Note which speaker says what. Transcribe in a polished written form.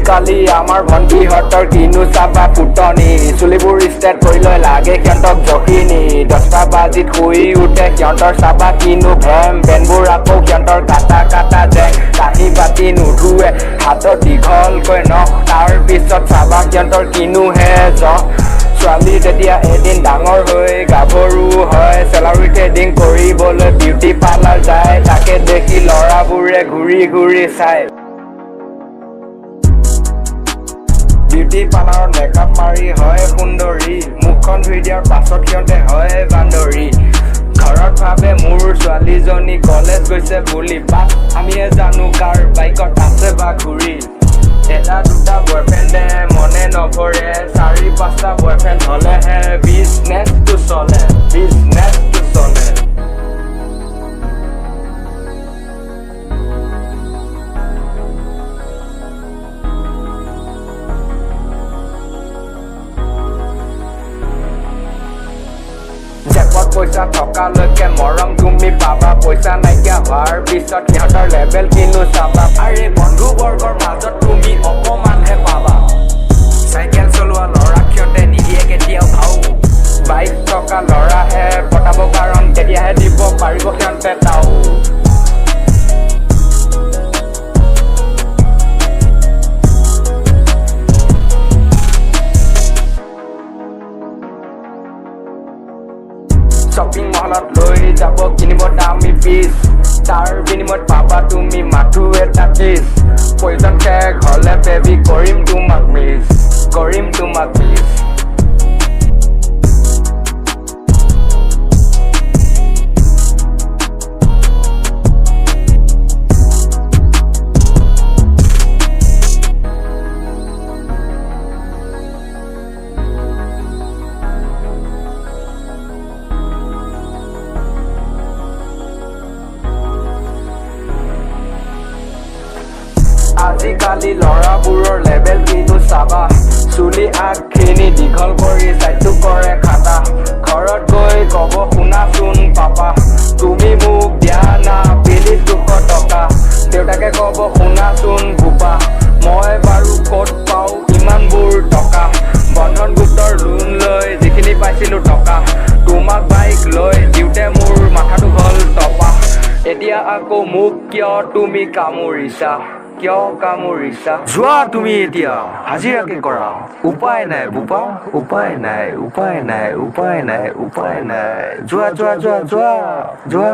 Speaker 1: আজিকালি আমাৰ ভণ্টিহঁতৰ কিনো চাবা ফুটনি চুলিবোৰ ষ্টেট কৰি লৈ লাগে সিহঁতক জখিনী 10টা বাজিত শুই উঠে সিহঁতৰ চাবা কিনো ভেম বেনবোৰ আকৌ সিহঁতৰ কাটা কাটা জেং কাঁহী বাতি নুধুৱে হাতত দীঘলকৈ নখ তাৰ পিছত চাবা সিহঁতৰ কিনো হে ছোৱালী তেতিয়া এদিন ডাঙৰ হৈ গাভৰু হয় চেলাৰী ট্ৰেডিং কৰিবলৈ বিউটি পাৰ্লাৰ যায় তাকে দেখি ল'ৰাবোৰে ঘূৰি ঘূৰি চায় বিউটি পাৰ্লাৰত মেকআপ মাৰি হয় সুন্দৰী মুখখন ধুই দিয়াৰ পাছত সিহঁতে হয় বান্দৰী ঘৰত ভাবে মোৰ ছোৱালীজনী কলেজ গৈছে বুলি বাট আমিয়ে জানো কাৰ বাইকত আছে বা ঘূৰি এটা দুটা বয়ফ্ৰেণ্ডে মনে নভৰে 4-5টা বয়ফ্ৰেণ্ড হলেহে বিজনেছটো চলে জেপত পইচা থকালৈকে মৰম তুমি পাবা পইচা নাইকিয়া হোৱাৰ পিছত সিহঁতৰ লেভেল কিনো চাবা আৰে বন্ধু বৰ্গৰ মাজত তুমি অপমানহে পাবা চাইকেল চলোৱা ল'ৰাক সিহঁতে নিদিয়ে কেতিয়াও ভাও বাইক থকা ল'ৰাহে পতাব কাৰণ তেতিয়াহে দিব পাৰিব সিহঁতে তাও শ্বপিং মলত লৈ যাব কিনিব দামী পিচ তাৰ বিনিময়ত পাবা তুমি মাথো এটা কিছ পইচা শেষ হলে বেবি কৰিম তোমাক মিছ আজিকালি ল'ৰাবোৰৰ লেভেল কিনো চাবা চুলি আগখিনি দীঘল কৰি চাইটো কৰে খাটা ঘৰত গৈ কব শুনাচোন পাপা তুমি মোক দিয়া না প্লিজ 200 টকা দেউতাকে কব শুনাচোন বোপা মই বাৰু ক'ত পাওঁ ইমানবোৰ টকা বন্ধন গোটৰ লোন লৈ যিখিনি পাইছিলো টকা তোমাক বাইক লৈ দিওঁতে মোৰ মাথাটো হ'ল টপা এতিয়া আকৌ মোক কিয় তুমি কামুৰিছা যোৱা তুমি এতিয়া হাজিৰাকে কৰা উপায় নাই বোপা উপায় নাই যোৱা